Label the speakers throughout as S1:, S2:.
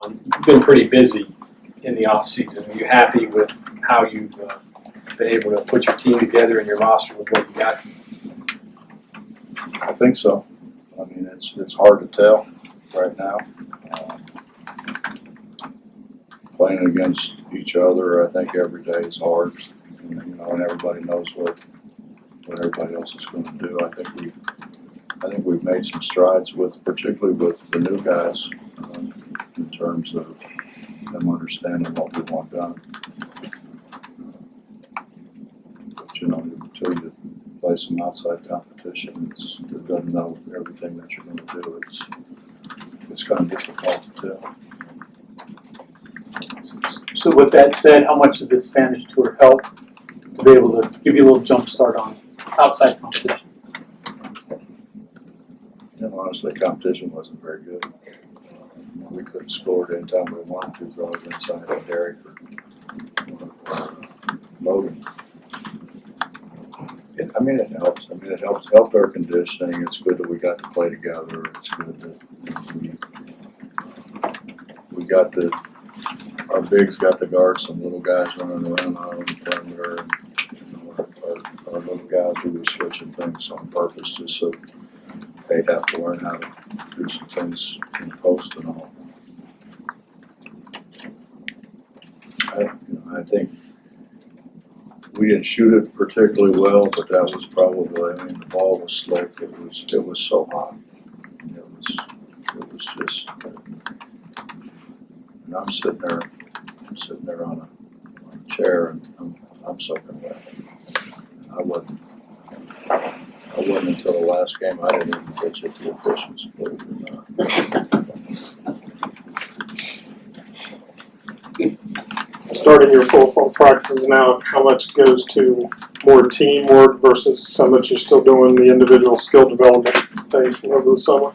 S1: You've been pretty busy in the off season. Are you happy with how you've been able to put your team together and your roster with what you got?
S2: I think so. I mean, it's hard to tell right now. Playing against each other, I think every day is hard. And, and everybody knows what everybody else is going to do. I think we've made some strides particularly with the new guys, in terms of them understanding what we want done. But until you play some outside competition, it doesn't know everything that you're going to do. It's kind of difficult to tell.
S3: So with that said, how much did the Spanish tour help to be able to give you a little jump start on outside competition?
S2: Honestly, competition wasn't very good. We could have scored anytime we wanted to, throws inside of Derek or Logan. It helps. It helped our conditioning. It's good that we got to play together. It's good that we got our bigs got to guard some little guys running around out on the perimeter. And, our little guys, we were switching things on purpose just so they'd have to learn how to do some things in the post and all. I think we didn't shoot it particularly well, but that was probably, the ball was slick. It was so hot. It was just, and I'm sitting there on a chair and I'm soaking wet. I wasn't until the last game. I didn't even pitch at the officials, believe it or not.
S4: Starting your full practices now, how much goes to more teamwork versus how much you're still doing the individual skill development things from over the summer?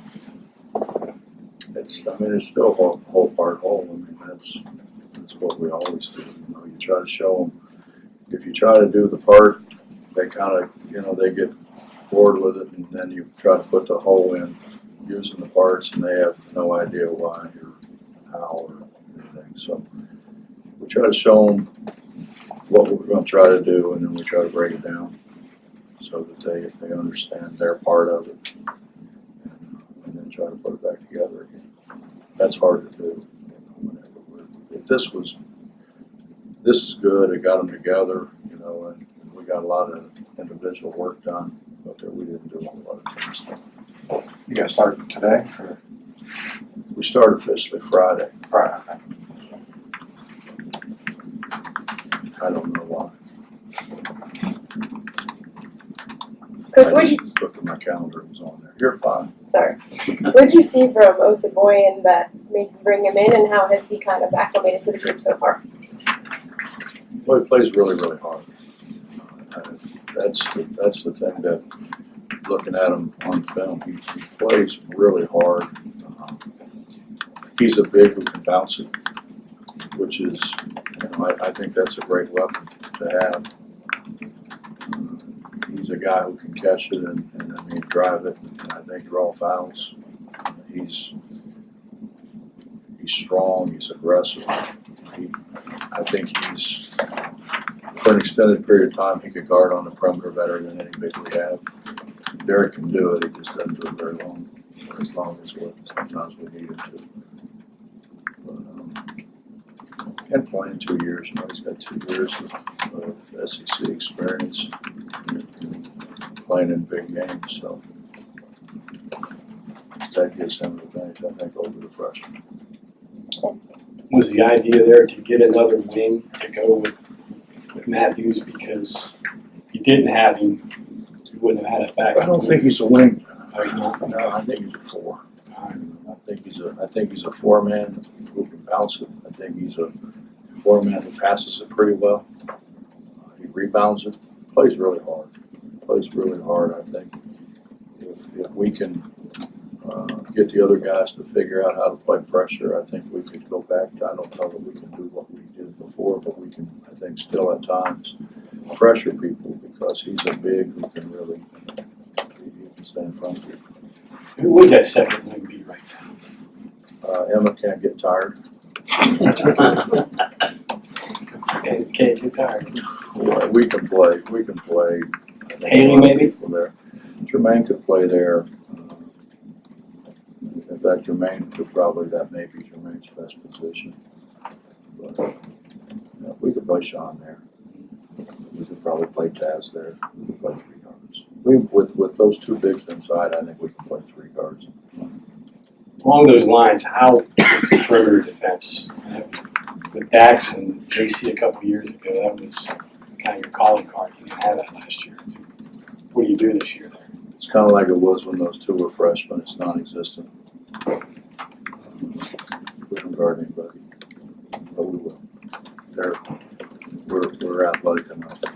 S2: It's still whole part whole. That's what we always do. You try to show them. If you try to do the part, they kind of, they get bored with it, and then you try to put the whole in using the parts, and they have no idea why or how or anything. So we try to show them what we're going to try to do, and then we try to break it down so that they understand their part of it, and then try to put it back together again. That's hard to do. This is good. It got them together, and we got a lot of individual work done, but we didn't do a whole lot of team stuff.
S5: You guys started today? Or?
S2: We started officially Friday.
S5: Right. Okay.
S2: I don't know why.
S6: Coach,
S2: I just looked at my calendar, it was on there. You're fine.
S6: sorry. What did you see from Osaboyan that made you bring him in, and how has he kind of acclimated to the group so far?
S2: Well, he plays really, really hard. That's the thing that, looking at him on film, he plays really hard. He's a big who can bounce it, which is, I think that's a great weapon to have. He's a guy who can catch it and drive it, and I think draw fouls. He's strong. He's aggressive. I think he's, for an extended period of time, he could guard on the perimeter better than any big we have. Derek can do it. He just doesn't do it very long, as long as sometimes we need him to. And playing 2 years, he's got 2 years of SEC experience, playing in big games, so that gives him an advantage, I think, over the freshman.
S1: Was the idea there to get another wing to go with Matthews, because if you didn't have him, you wouldn't have had it back?
S2: I don't think he's a wing.
S1: Oh, he's not?
S2: No, I think he's a 4. I think he's a 4-man who can bounce it. I think he's a 4-man who passes it pretty well. He rebounds it. Plays really hard. I think if we can get the other guys to figure out how to play pressure, I think we could go back. I don't know that we can do what we did before, but we can, I think, still at times pressure people, because he's a big who can really he can stay in front of you.
S1: Who would that second wing be right now?
S2: Emma can't get tired.
S1: Can't get tired.
S2: Well, we can play. I think
S1: Haley,
S2: a lot of
S1: maybe?
S2: people there. Jermaine could play there. In fact, Jermaine that may be Jermaine's best position. But, yeah, we could play Sean there. We could probably play Taz there. We could play 3 guards. With those 2 bigs inside, I think we can play 3 guards.
S1: Along those lines, how is the perimeter defense? With Dax and JC a couple years ago, that was kind of your calling card. You didn't have that last year. So what do you do this year there?
S2: It's kind of like it was when those 2 were freshmen. It's non-existent. We don't guard anybody, but we will. We're athletic enough. I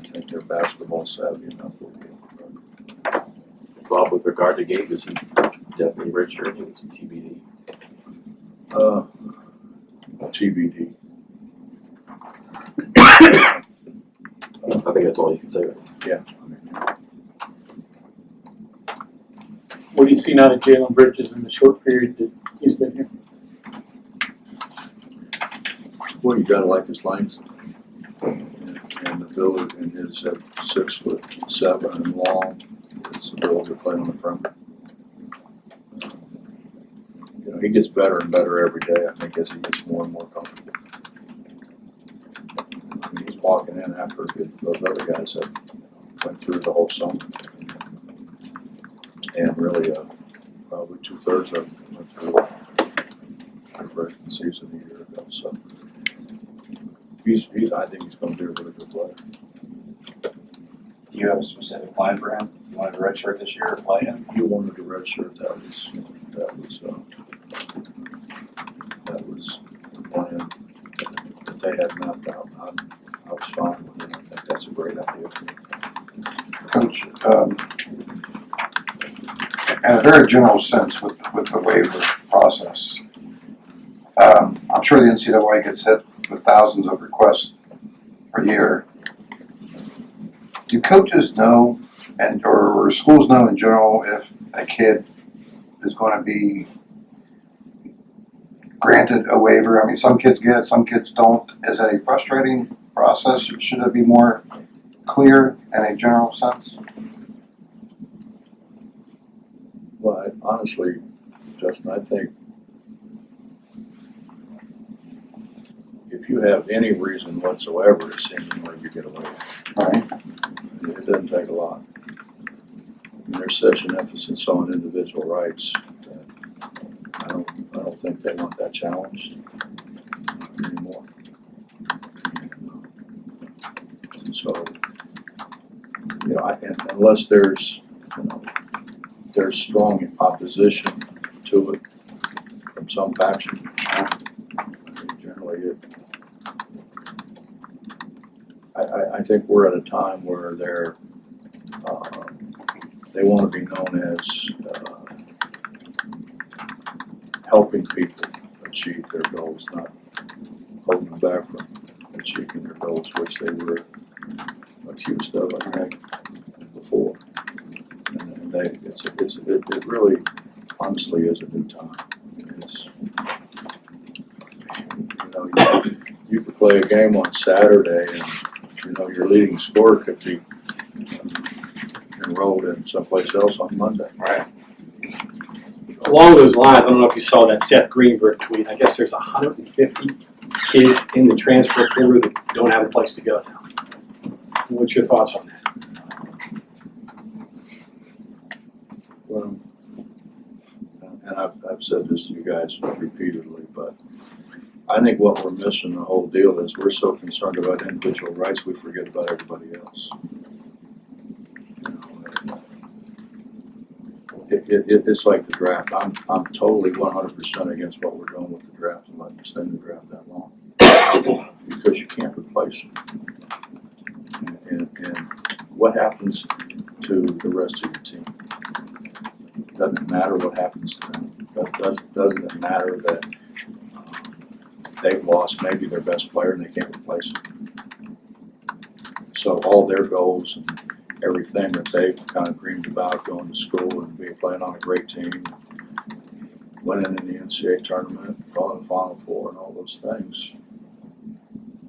S2: think they're basketball savvy enough. We'll be able to guard.
S7: Bob, with regard to Gabe, is he definitely redshirting? Is he TBD?
S2: TBD.
S7: I think that's all you can say. Right?
S2: Yeah.
S3: What do you see now that Jalen Bridges in the short period that he's been here?
S2: Well, you gotta like his length. And the ability, and his 6'7" and long, his ability to play on the perimeter. You know, he gets better and better every day, I think, as he gets more and more comfortable. I mean, he's walking in after those other guys that went through the whole summer. And really, probably 2/3 of them went through the freshman season a year ago, so. I think he's going to be a really good player.
S5: Do you have a specific plan for him? You wanted a red shirt this year or play him?
S2: He wanted a red shirt. That was the plan that they had mapped out. I was fine with it. I think that's a great idea.
S8: Coach, in a very general sense with the waiver process, I'm sure the NCAA gets hit with thousands of requests per year. Do coaches know or schools know in general if a kid is going to be granted a waiver? I mean, some kids get it, some kids don't. Is it a frustrating process? Should it be more clear in a general sense?
S2: Well, honestly, Justin, I think if you have any reason whatsoever, it seems like you get away with it.
S8: Right.
S2: It doesn't take a lot. And there's such an emphasis on individual rights that I don't think they want that challenged anymore. And so, you know, and unless there's strong opposition to it from some faction, generally I think we're at a time where they want to be known as helping people achieve their goals, not holding them back from achieving their goals, which they were accused of, I think, before. And it really, honestly, is a new time. You could play a game on Saturday and, your leading scorer could be enrolled in someplace else on Monday.
S8: Right.
S1: Along those lines, I don't know if you saw that Seth Greenberg tweet. I guess there's 150 kids in the transfer portal that don't have a place to go now. What's your thoughts on that?
S2: Well, and I've said this to you guys repeatedly, but I think what we're missing the whole deal is we're so concerned about individual rights, we forget about everybody else. It's like the draft. I'm totally 100% against what we're doing with the draft and letting extend the draft that long because you can't replace them. And what happens to the rest of your team? Doesn't matter what happens to them. Doesn't it matter that they've lost maybe their best player and they can't replace him? So all their goals and everything that they've kind of dreamed about going to school and playing on a great team, winning in the NCAA tournament, going to the Final Four and all those things.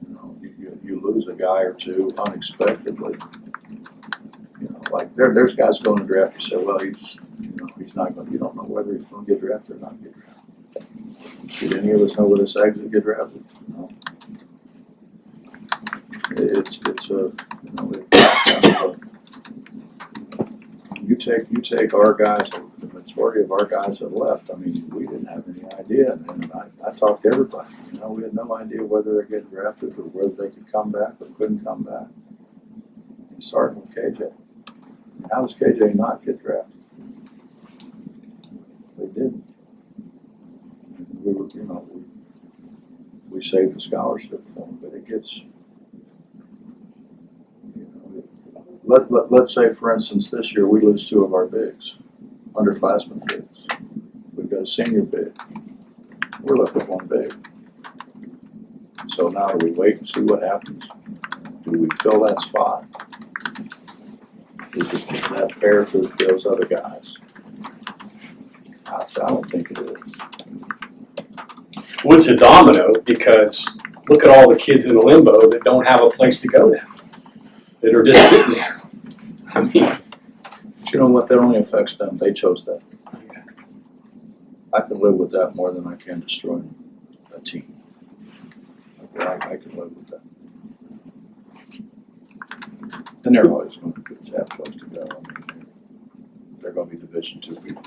S2: You know, you lose a guy or two unexpectedly. You know, like there's guys going to draft, you say, well, he's not going to, you don't know whether he's going to get drafted or not get drafted. Did any of us know whether this exit get drafted? No. It's kind of you take our guys, the majority of our guys that left, I mean, we didn't have any idea, and I talked to everybody, you know, we had no idea whether they're getting drafted or whether they could come back or couldn't come back. And starting with KJ. How does KJ not get drafted? They didn't. We were, you know, we saved the scholarship for him, but it gets, you know, let's say, for instance, this year we lose two of our bigs, underclassmen bigs. We've got a senior big. We're left with one big. So now do we wait and see what happens? Do we fill that spot? Is that fair to those other guys? I don't think it is.
S1: Well, it's a domino because look at all the kids in limbo that don't have a place to go now, that are just sitting there. I mean,
S2: But you know what? That only affects them. They chose that. I can live with that more than I can destroying a team. I can live with that. And they're always going to have close to go. I mean, they're going to be Division II people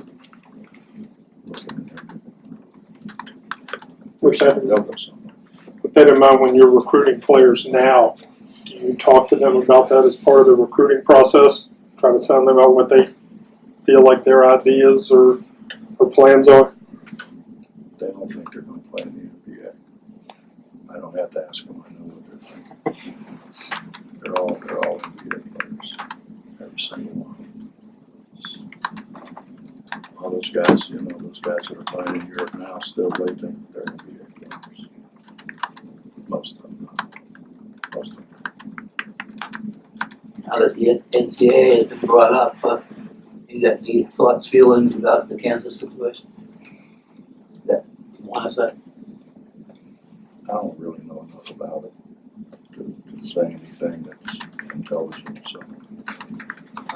S2: looking at them.
S4: With that,
S2: They'll go somewhere.
S4: with that in mind, when you're recruiting players now, do you talk to them about that as part of the recruiting process? Try to sound them out what they feel like their ideas or plans are?
S2: They don't think they're going to play in the NBA. I don't have to ask them. I know what they're thinking. They're all NBA players. Every single one. All those guys, you know, those guys that are playing in Europe now, still they think they're NBA players. Most of them. Most of them.
S9: Now that the NCAA has been brought up, you got any thoughts, feelings about the Kansas situation that you want to say?
S2: I don't really know enough about it to say anything that's intelligent, so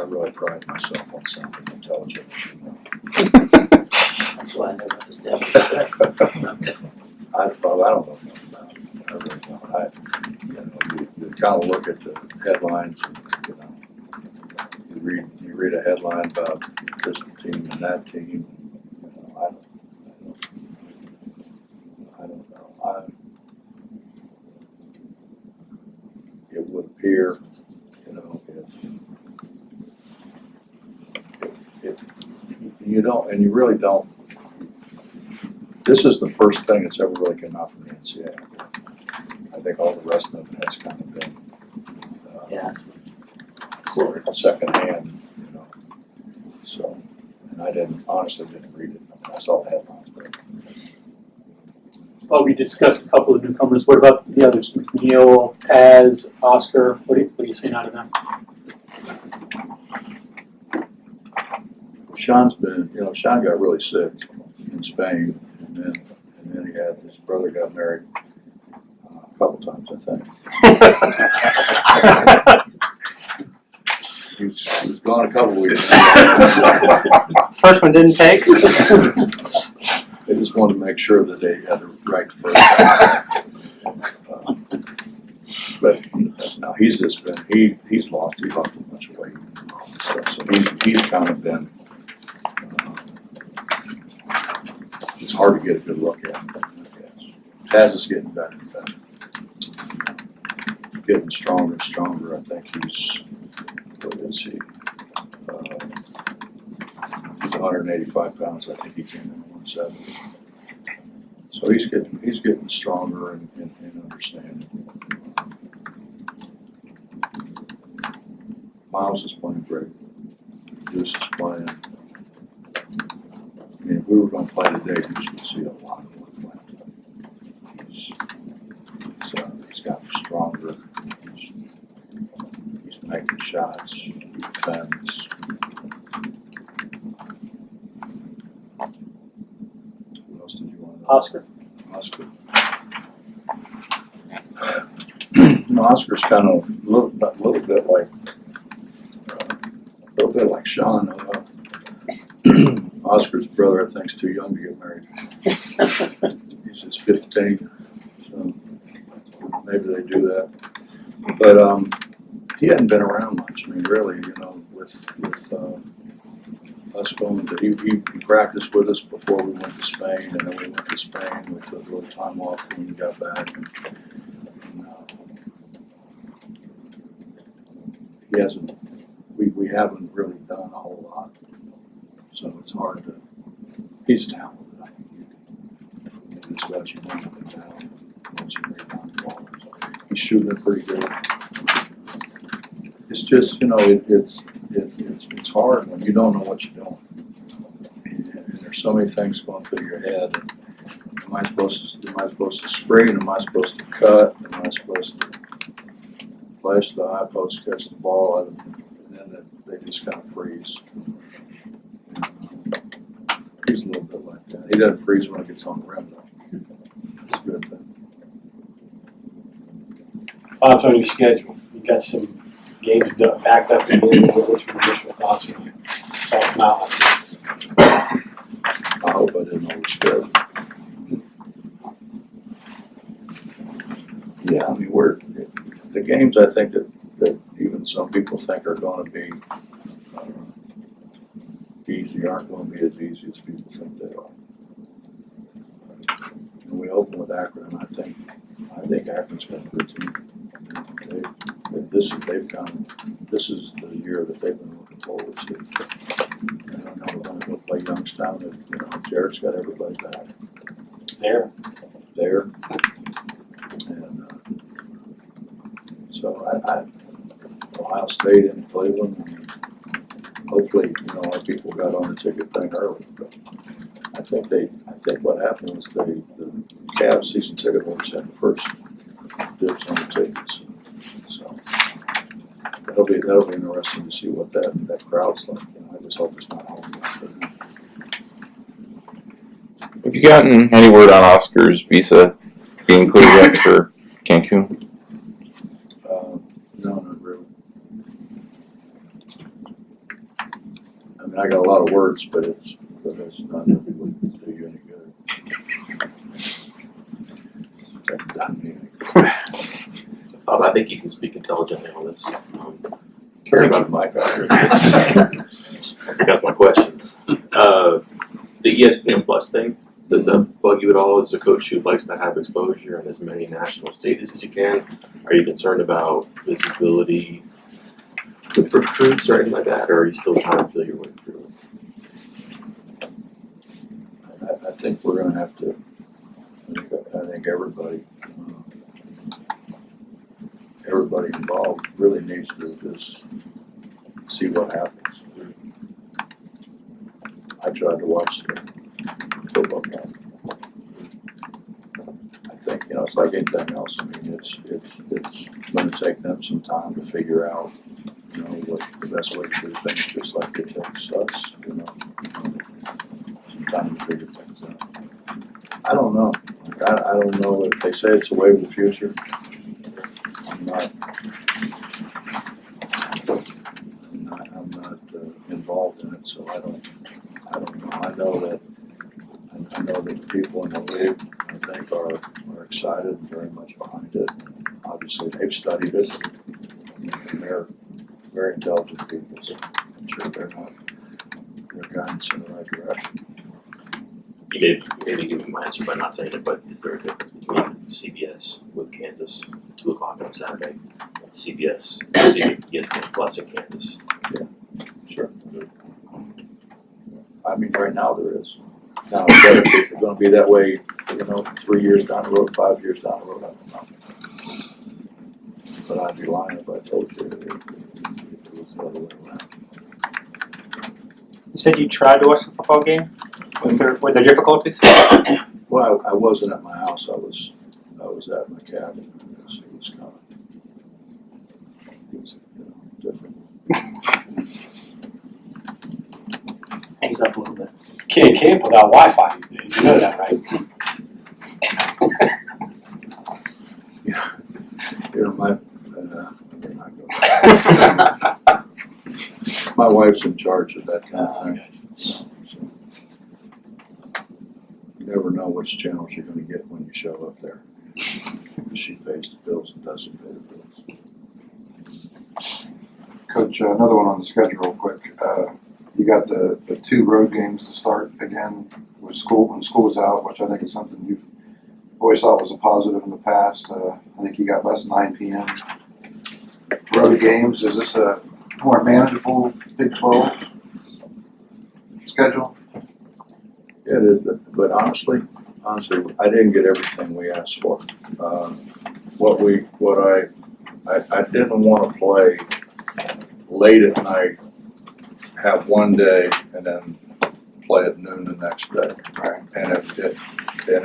S2: I really pride myself on sounding intelligent. You know.
S9: That's why I never understand what you say.
S2: I don't know enough about it. I really don't. You know, you kind of look at the headlines, and, you know, you read a headline about this team and that team. You know, I don't know. It would appear, you know, if you don't, and you really don't. This is the first thing that's ever really come out from the NCAA. I think all the rest of it has kind of been
S9: Yeah.
S2: secondhand, you know. So, and I honestly didn't read it. I saw the headlines, but
S3: Well, we discussed a couple of newcomers. What about the others? McNeil, Taz, Oscar. What are you seeing out of them?
S2: Sean got really sick in Spain, and then he had his brother got married a couple times, I think. He was gone a couple weeks.
S3: First one didn't take.
S2: They just wanted to make sure that they had the right to first but no, he's lost a bunch of weight and all this stuff. So he's kind of been. It's hard to get a good look at him, I guess. Taz is getting better and better. Getting stronger and stronger. I think he's, what is he? He's 185 pounds. I think he came in at 170. So he's getting stronger and understanding. Miles is playing great. Deuce is playing. I mean, if we were going to play today, you should see a lot of work playing. He's gotten stronger. He's making shots. He defends.
S3: Oscar?
S2: Oscar. Oscar's kind of a little bit like Sean. Oscar's brother, I think, is too young to get married. He's just 15, so maybe they do that. But he hadn't been around much. I mean, really, with us going to, he practiced with us before we went to Spain, and then we went to Spain. We took a little time off when we got back. And he hasn't, we haven't really done a whole lot. So it's hard to, he's talented. I think you can just let you run up and down, let you rebound the ball. He's shooting it pretty good. It's just, it's hard when you don't know what you're doing. And there's so many things going through your head. And am I supposed to screen? Am I supposed to cut? Am I supposed to flash the high post, catch the ball? And then they just kind of freeze. He's a little bit like that. He doesn't freeze when it gets on the rim, though. That's a good thing.
S1: Thoughts on your schedule? You got some games backed up in there. What's your initial thoughts when you saw them out?
S2: I hope I didn't overstep. Yeah, I mean, the games I think that even some people think are going to be easy aren't going to be as easy as people think they are. And we open with Akron, and I think Akron's got a good team. This is the year that they've been looking forward to. I don't know, we're going to go play Youngstown, and Jared's got everybody back
S1: There.
S2: and so I Ohio State and Cleveland, and hopefully, our people got on the ticket thing early. But I think what happened was the Cavs season ticket holders had the first dibs on the tickets. So that'll be interesting to see what that crowd's like. I just hope it's not home.
S10: Have you gotten any word on Oscar's visa being cleared yet for Cancun?
S2: No, not really. I mean, I got a lot of words, but it's not going to do you any good. That doesn't mean any good.
S7: I think you can speak intelligently on this.
S2: Care about the mic out here.
S7: That's my question. The ESPN Plus thing, does that bug you at all as a coach who likes to have exposure in as many national stages as you can? Are you concerned about visibility with recruits or anything like that, or are you still trying to feel your way through it?
S2: I think we're going to have to. I think everybody involved really needs to just see what happens. I tried to watch the football game. I think it's like anything else. I mean, it's going to take them some time to figure out, what the best way to do things, just like it takes us, some time to figure things out. I don't know. I don't know if they say it's a way of the future. I'm not involved in it, so I don't know. I know that the people in the league, I think, are excited and very much behind it. Obviously, they've studied it, and they're very intelligent people, so I'm sure they're guiding us in the right direction.
S7: You may maybe give me my answer by not saying it, but is there a difference between CBS with Kansas at 2 o'clock on Saturday, CBS, ESPN Plus in Kansas?
S2: Yeah, sure. I mean, right now there is. Now, is it going to be that way, 3 years down the road, 5 years down the road? I don't know. But I'd be lying if I told you it was the other way around.
S11: You said you tried to watch the football game? Were there difficulties?
S2: Well, I wasn't at my house. I was at my cabin. It was kind of different.
S3: Hangs up a little bit.
S1: Can't camp without Wi-Fi these days. You know that, right?
S2: My wife's in charge of that kind of
S1: Oh,
S2: thing.
S1: okay.
S2: So, you never know which channels you're gonna get when you show up there. She pays the bills and doesn't pay the bills.
S8: Coach, another one on the schedule real quick. You got the 2 road games to start again with school, when school's out, which I think is something you've always thought was a positive in the past. I think you got less 9 p.m. road games. Is this a more manageable Big 12 schedule?
S2: It is, but honestly, I didn't get everything we asked for. I didn't want to play late at night, have one day, and then play at noon the next day.
S8: Right.
S2: And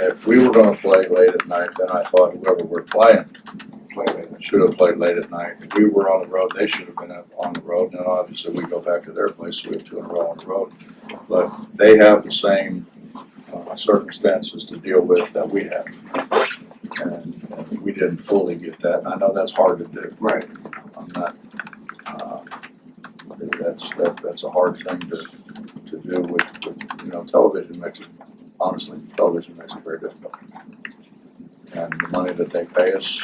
S2: if we were going to play late at night, then I thought whoever we're playing should have played late at night. If we were on the road, they should have been on the road. And then obviously we go back to their place, so we have 2 in a row on the road. But they have the same circumstances to deal with that we have. And we didn't fully get that. And I know that's hard to do.
S8: Right.
S2: I'm not, that's a hard thing to do with, television makes it, honestly, television makes it very difficult. And the money that they pay us,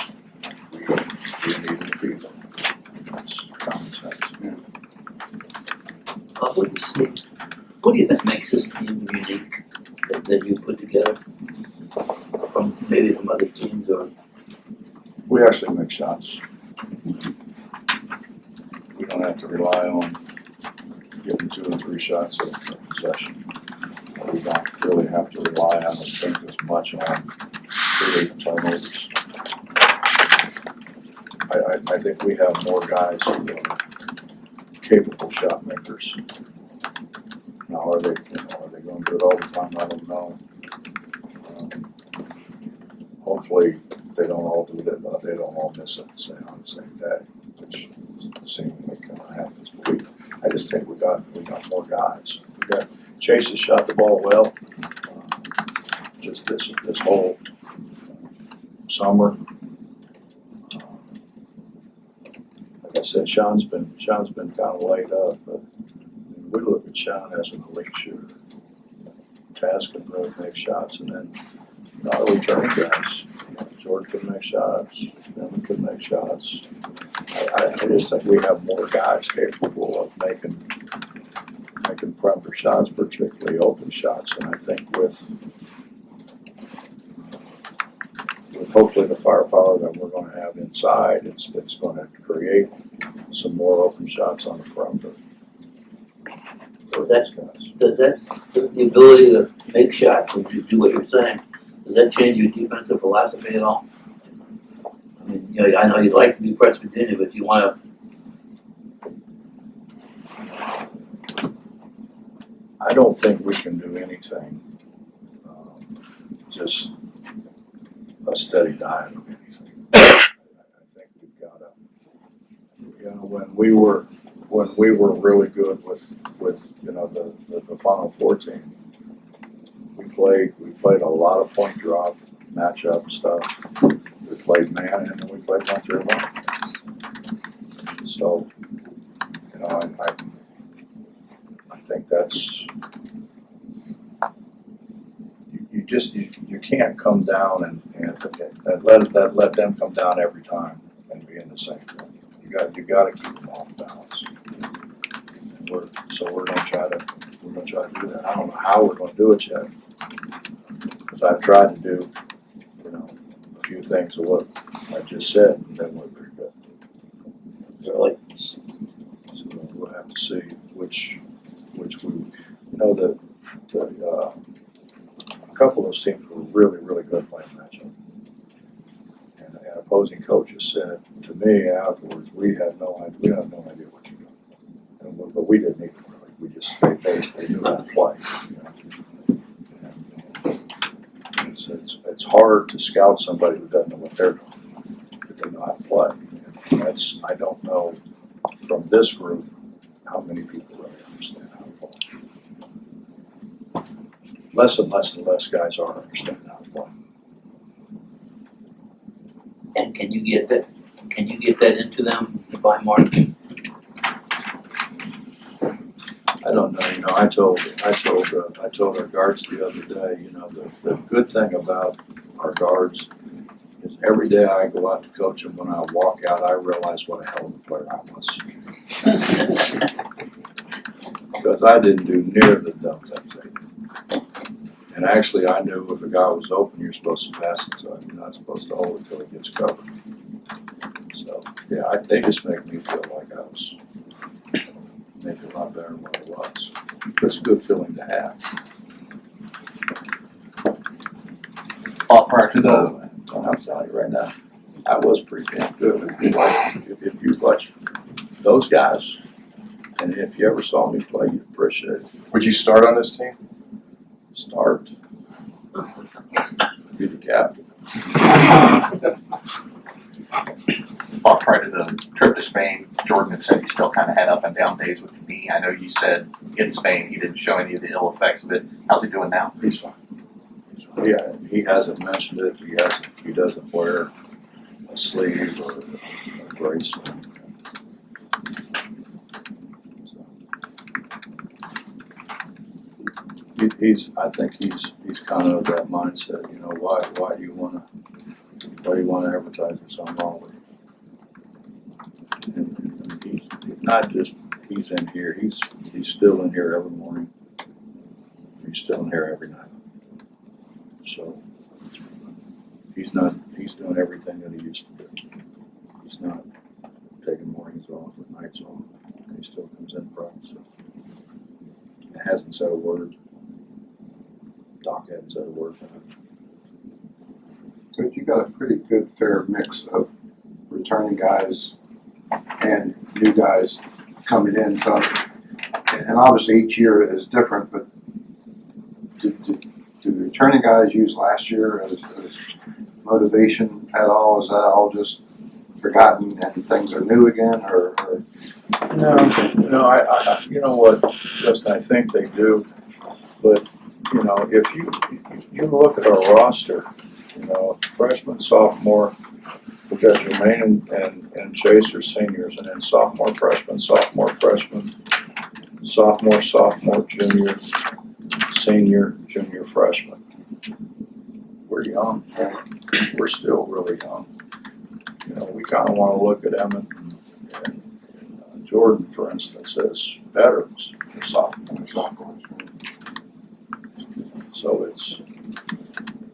S2: we need to feed them. That's common sense.
S9: What do you think makes this team unique that you put together from other teams or?
S2: We actually make shots. We don't have to rely on getting 2 and 3 shots a possession. We don't really have to rely on, I think, as much on creating turnovers. I think we have more guys who are capable shot makers. Now, are they going to do it all the time? I don't know. Hopefully, they don't all do that. They don't all miss it on the same day, which seemingly kind of happens. But I just think we got more guys. Chase has shot the ball well. Just this whole summer. Like I said, Sean's been kind of laid up, but we look at Sean as an elite shooter. Taz can really make shots, and then our returning guys. George can make shots. Dylan can make shots. I just think we have more guys capable of making perimeter shots, particularly open shots, and I think with hopefully the firepower that we're going to have inside, it's going to create some more open shots on the perimeter.
S9: So the ability to make shots and to do what you're saying, does that change your defensive philosophy at all? I mean, I know you'd like to be West Virginia, but you want to.
S2: I don't think we can do anything, just a steady diet of anything. I think we've got to, when we were really good with the Final Four team, we played a lot of point drop, matchup stuff. We played man and then we played 1-3-1. So, I think that's, you can't come down and let them come down every time and be in the same thing. You got to keep them off balance. And we're gonna try to do that. I don't know how we're gonna do it yet, because I've tried to do a few things of what I just said, and then we're pretty good.
S9: Really?
S2: So we'll have to see which we, a couple of those teams were really, really good playing matchup. And opposing coaches said to me afterwards, we have no idea what you're doing. But we didn't even really, we just, they knew how to play. And it's hard to scout somebody who doesn't know what they're doing, but they know how to play. And I don't know from this group how many people really understand how to play. Less and less guys are understanding how to play.
S9: And can you get that into them by Mark?
S2: I don't know, you know, I told our guards the other day, you know, the good thing about our guards is every day I go out to coach them, when I walk out, I realize what a hell of a player I was. Because I didn't do near the dunks I take. And actually, I knew if a guy was open, you're supposed to pass it to him, you're not supposed to hold it till he gets covered. So, yeah, they just make me feel like I was maybe a lot better than what I was. It's a good feeling to have.
S10: Prior to the,
S2: I'm telling you right now, I was pretty damn good. If you watch those guys, and if you ever saw me play, you'd appreciate it.
S12: Would you start on this team?
S2: Start. Be the captain.
S5: Prior to the trip to Spain, Jordan had said he still kind of had up and down days with the knee. I know you said in Spain he didn't show any of the ill effects of it. How's he doing now?
S2: He's fine. Yeah, he hasn't mentioned it. He doesn't wear a sleeve or a brace. I think he's kind of that mindset, you know, why do you wanna advertise there's something wrong with you? And he's not just, he's in here, he's still in here every morning. He's still in here every night. So he's doing everything that he used to do. He's not taking mornings off or nights off. He still comes in practice. He hasn't said a word. Doc hadn't said a word for him.
S8: So you got a pretty good fair mix of returning guys and new guys coming in. So, and obviously each year is different, but do the returning guys use last year as motivation at all? Is that all just forgotten and things are new again, or?
S2: No, I you know what, Justin, I think they do, but, you know, if you look at our roster, you know, freshman, sophomore, we got Jermaine and Chase are seniors, and then sophomore, freshman, junior, senior, junior, freshman. We're young, we're still really young. You know, we kind of want to look at them and Jordan, for instance, as veterans, sophomores. So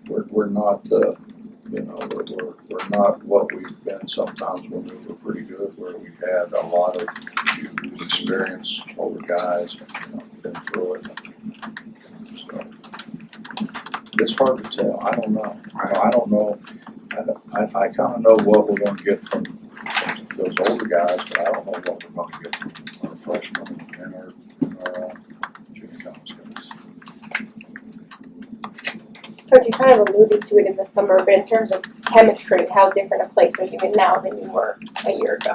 S2: we're not, you know, we're not what we've been sometimes when we were pretty good, where we had a lot of experience, older guys, you know, been through it. So it's hard to tell. I don't know. I don't know. I kind of know what we're going to get from those older guys, but I don't know what we're going to get from our freshmen and our junior college guys.
S6: Coach, you kind of alluded to it in the summer, but in terms of chemistry, how different a place are you in now than you were a year ago?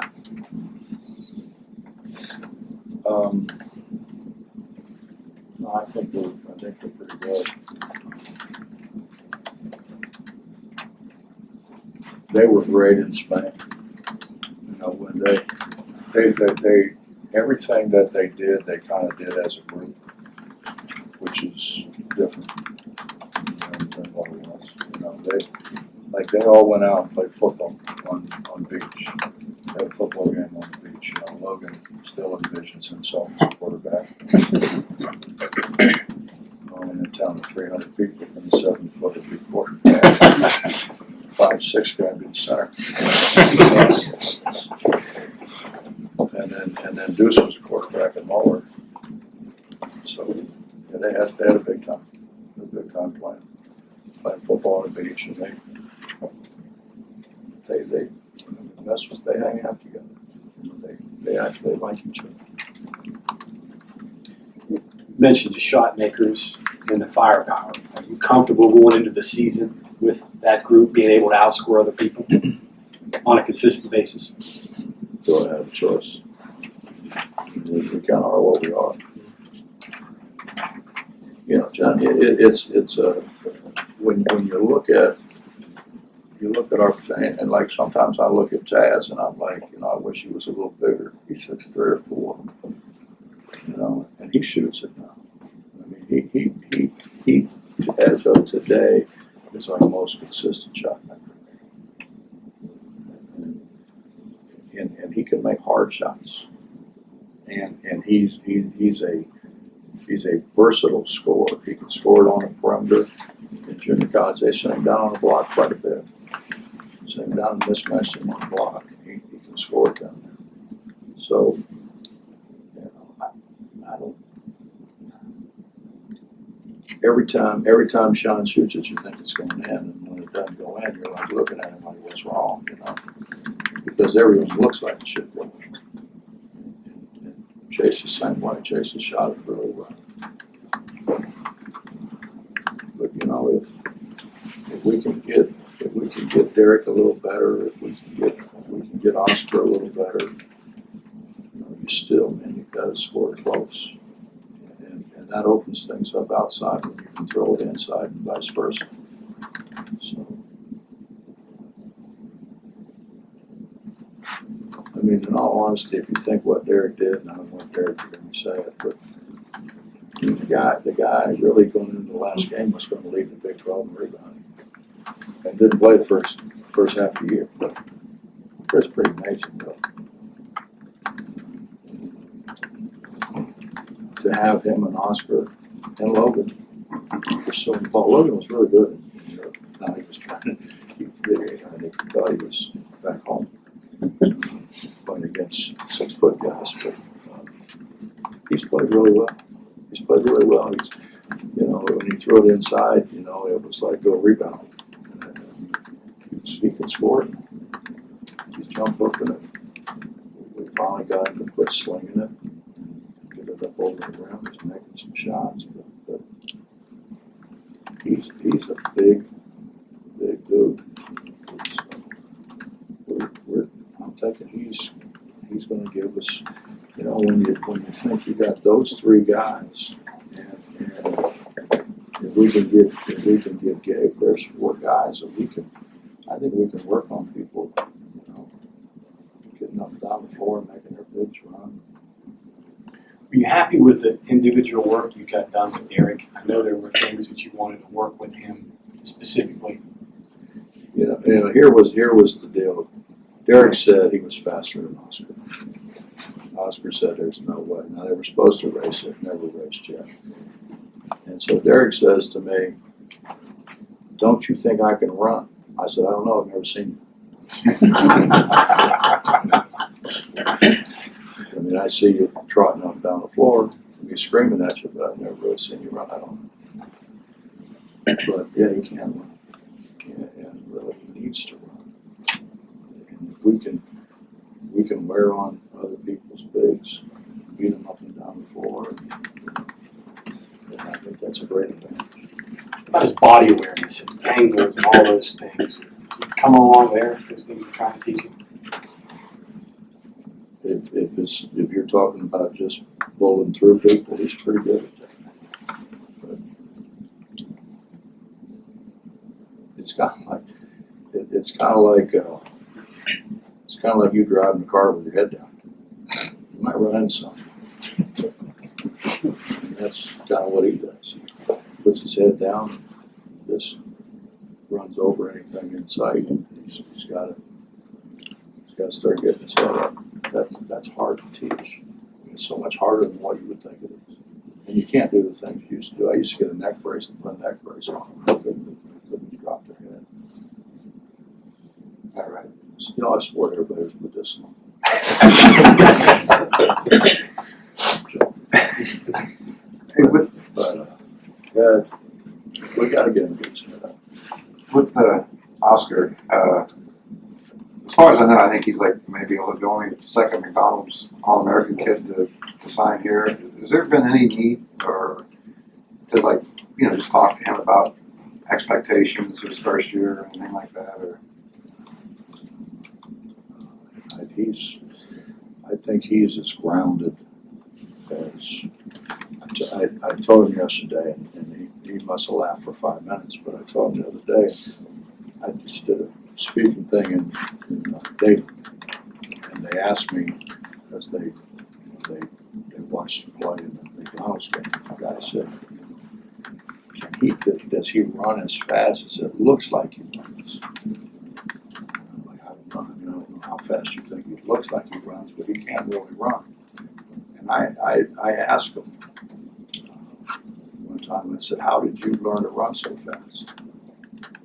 S2: No, I think they're pretty good. They were great in Spain. You know, when they everything that they did, they kind of did as a group, which is different than what it was. You know, they all went out and played football on beach. They had a football game on the beach. You know, Logan still envisions himself as a quarterback. In a town of 300 people, and 7 foot of big quarterback. 5'6" guy in the center. And then Deuce was a quarterback at Muller. So yeah, they had a big time. A good time playing football on the beach, and they mess with, they hang out together. They actually like each other.
S1: You mentioned the shot makers and the firepower. Are you comfortable going into the season with that group being able to outscore other people on a consistent basis?
S2: Do I have a choice? We kind of are what we are. You know, John, it's when you look at you look at our, and like sometimes I look at Taz and I'm like, I wish he was a little bigger. He's 6'3" or 4, and he shoots it now. I mean, he as of today is our most consistent shot maker. And he can make hard shots. And he's a versatile scorer. He can score it on the perimeter. In junior college, they sent him down on the block quite a bit. Sent him down and mismatched him on the block. He can score it down there. So, I don't. Every time Sean shoots it, you think it's going in, and when it doesn't go in, you're like looking at him like, what's wrong, Because everyone looks like it should go in. And Chase the same way. Chase has shot it really well. But if we can get Derek a little better, if we can get Oscar a little better, you've got to score close. And that opens things up outside when you can throw it inside and vice versa. So, I mean, in all honesty, if you think what Derek did, and I don't want Derek to hear me say it, but the guy really going into the last game was going to lead the Big 12 in rebounding. And didn't play the first half of the year, but that's pretty amazing, though. To have him and Oscar and Logan pursuing the ball. Logan was really good. Now he was trying to keep video. I think he thought he was back home playing against 6-foot guys, but he's played really well. He's played really well. When he threw it inside, it was like go rebound. He can score it. He's jump hooking it. We finally got him to quit slinging it. Get it up over the rim. He's making some shots, but he's a big dude. So I'm thinking he's going to give us, when you think you got those three guys, and if we can give Gabe, there's 4 guys that I think we can work on people, getting up and down the floor and making their bigs run.
S1: Were you happy with the individual work you got done with Derek? I know there were things that you wanted to work with him specifically.
S2: Here was the deal. Derek said he was faster than Oscar. Oscar said there's no way. Now they were supposed to race it, never raced yet. And so Derek says to me, "Don't you think I can run?" I said, "I don't know. I've never seen you." I mean, I see you trotting up down the floor, me screaming at you, but I've never really seen you run. I don't know. But yeah, he can run. And really, he needs to run. And if we can wear on other people's bigs, beat them up and down the floor, and I think that's a great advantage.
S1: About his body awareness and angles and all those things. Come along there, those things you're trying to teach him.
S2: If you're talking about just bowling through people, he's pretty good at that. But it's kind of like you driving the car with your head down. You might run into something. And that's kind of what he does. He puts his head down, just runs over anything in sight. He's got to start getting his head up. That's hard to teach. It's so much harder than what you would think it is. And you can't do the things you used to do. I used to get a neck brace and put a neck brace on. I couldn't drop their head.
S8: Is that right?
S2: I support everybody who's medicinal.
S8: Hey,
S2: Yeah, we got to get him good set up.
S8: with Oscar, as far as I know, I think he's like maybe the only second McDonald's All-American kid to sign here. Has there been any need or to just talk to him about expectations his first year or anything like that? Or
S2: I think he's as grounded as I told him yesterday, and he must have laughed for 5 minutes, but I told him the other day, I just did a speaking thing in Dayton, and they asked me, as they watched him play in the McDonald's game, the guy said, does he run as fast as it looks like he runs? I'm like, I don't know how fast you think he looks like he runs, but he can't really run. And I asked him one time, I said, how did you learn to run so fast?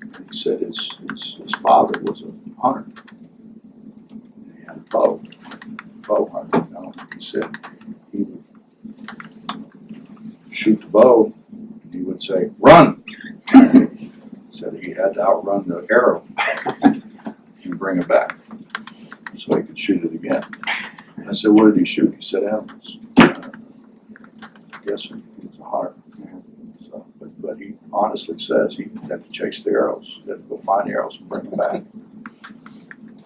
S2: And he said his father was a hunter. He had a bow hunter, you know. He said he would shoot the bow, and he would say, run! Said he had to outrun the arrow and bring it back so he could shoot it again. I said, what did he shoot? He said, animals. I guess he was a hunter. So, but he honestly says he had to chase the arrows. He had to go find the arrows and bring them back.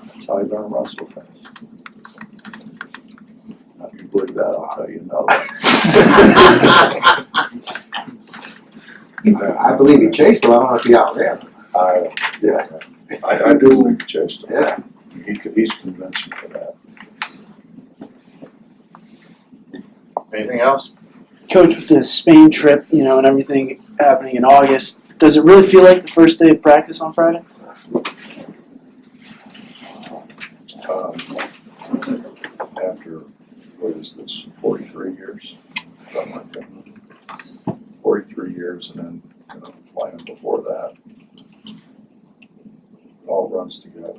S2: That's how he learned to run so fast. If you believe that, I'll tell you another.
S8: I believe he chased him, I don't know if he outran him.
S2: I do believe he chased him.
S8: Yeah.
S2: He's convinced me of that.
S11: Anything else?
S12: Coach, with the Spain trip, you know, and everything happening in August, does it really feel like the first day of practice on Friday?
S2: After, what is this, 43 years? Something like that. 43 years, and then, you know, playing before that. It all runs together.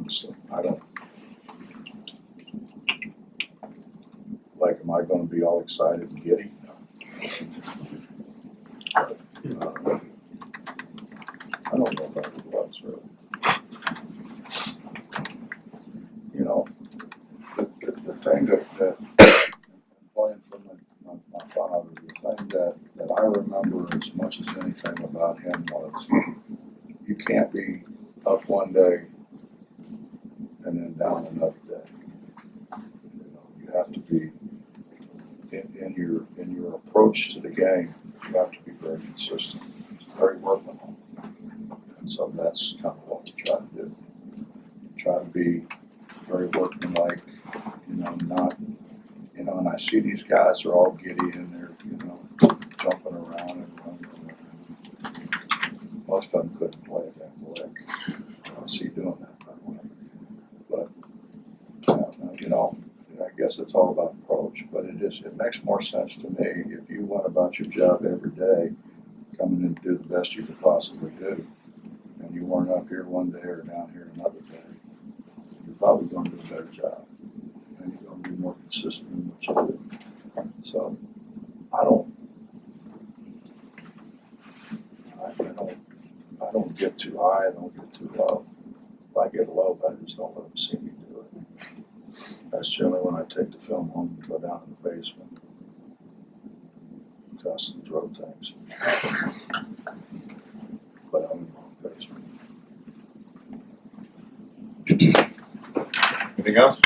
S2: So I don't, like, am I gonna be all excited and giddy? No. I don't know if I was really. You know, the thing that playing for my father, the thing that I remember as much as anything about him was, you can't be up one day and then down another day. You know, you have to be in your approach to the game. You have to be very consistent, very workmanlike, and so that's kind of what we try to do. Try to be very workmanlike. You know, not, you know. And I see these guys are all giddy and they're, you know, jumping around and running. Most of them couldn't play it that quick. I don't see doing that way. But you know, I guess it's all about approach. But it makes more sense to me if you went about your job every day, coming in to do the best you could possibly do, and you weren't up here one day or down here another day. You're probably going to do a better job, and you're going to be more consistent in what you do. So I don't get too high. I don't get too low. If I get low, I just don't let them see me do it. That's generally when I take the film home and go down in the basement, cuss and throw things. But I'm in the basement.
S11: Anything else?